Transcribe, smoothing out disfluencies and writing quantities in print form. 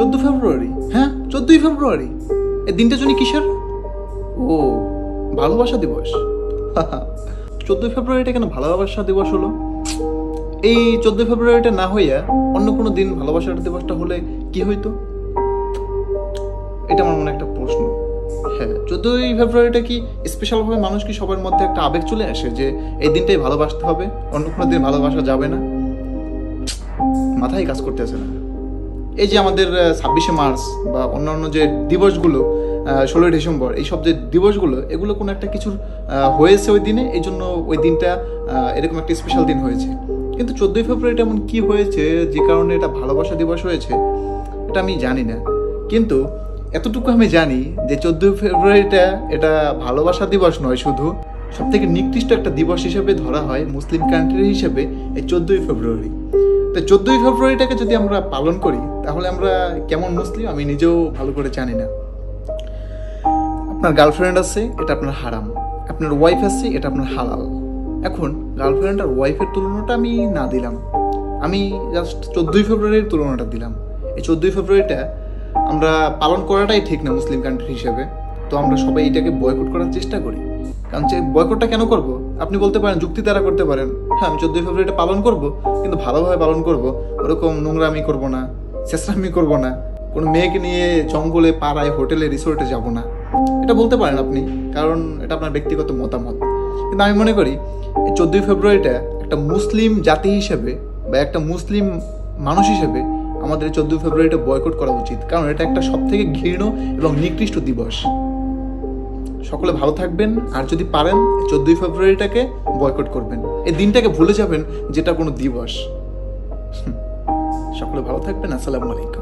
14 ফেব্রুয়ারি? হ্যাঁ, 14 ফেব্রুয়ারি। এই দিনটা জন্য কিসের? ও, ভালোবাসা দিবস। 14 ফেব্রুয়ারিটা কেন ভালোবাসা দিবস হলো? এই 14 ফেব্রুয়ারিটা না হইয়া অন্য কোনো দিন ভালোবাসার দিবসটা হলে কি হইতো? এটা আমার মনে একটা প্রশ্ন। হ্যাঁ, 14 ফেব্রুয়ারিটা কি স্পেশালভাবে মানুষ কি সবার মধ্যে একটা আবেগ চলে আসে যে এই দিনটাই ভালোবাসতে হবে, অন্য কোনো দিন ভালোবাসা যাবে না? মাথায় কাজ করতেছে না। এই যে আমাদের 26শে মার্চ বা অন্যান্য যে দিবসগুলো, 16ই ডিসেম্বর, এইসব যে দিবসগুলো, এগুলো কোনো একটা কিছুর হয়েছে ওই দিনে, এই জন্য ওই দিনটা এরকম একটা স্পেশাল দিন হয়েছে। কিন্তু 14 ফেব্রুয়ারিটা এমন কি হয়েছে যে কারণে এটা ভালোবাসা দিবস হয়েছে, এটা আমি জানি না। কিন্তু এতটুকু আমি জানি যে 14 ফেব্রুয়ারিটা এটা ভালোবাসা দিবস নয়, শুধু সবথেকে নিকৃষ্ট একটা দিবস হিসেবে ধরা হয় মুসলিম কান্ট্রি হিসেবে এই 14 ফেব্রুয়ারি। তো 14 ফেব্রুয়ারিটাকে যদি আমরা পালন করি তাহলে আমরা কেমন মুসলিম আমি নিজেও ভালো করে জানি না। আপনার গার্লফ্রেন্ড আছে, এটা আপনার হারাম। আপনার ওয়াইফ আছে, এটা আপনার হালাল। এখন গার্লফ্রেন্ড আর ওয়াইফের তুলনাটা আমি না দিলাম, আমি জাস্ট 14 ফেব্রুয়ারির তুলনাটা দিলাম। এই 14 ফেব্রুয়ারিটা আমরা পালন করাটাই ঠিক না মুসলিম কান্ট্রি হিসেবে। তো আমরা সবাই এটাকে বয়কট করার চেষ্টা করি। কারণ যে বয়কটটা কেন করব? আপনি বলতে পারেন, যুক্তি দ্বারা করতে পারেন, হ্যাঁ আমি 14 ফেব্রুয়ারিটা পালন করব, কিন্তু ভালোভাবে পালন করব, ওরকম নোংরামি করব না, চেষ্টামি করব না, কোনো মেয়েকে নিয়ে জঙ্গলে, পাড়ায়, হোটেলে, রিসোর্টে যাব না, এটা বলতে পারেন আপনি, কারণ এটা আপনার ব্যক্তিগত মতামত। কিন্তু আমি মনে করি এই 14 ফেব্রুয়ারিটা একটা মুসলিম জাতি হিসেবে বা একটা মুসলিম মানুষ হিসেবে আমাদের 14 ফেব্রুয়ারিটা বয়কট করা উচিত, কারণ এটা একটা সবথেকে ঘৃণ্য এবং নিকৃষ্ট দিবস। সকলে ভালো থাকবেন, আর যদি পারেন 14 ফেব্রুয়ারিটাকে বয়কট করবেন, এই দিনটাকে ভুলে যাবেন যেটা কোনো দিবস। সকলে ভালো থাকবেন। আসসালামু আলাইকুম।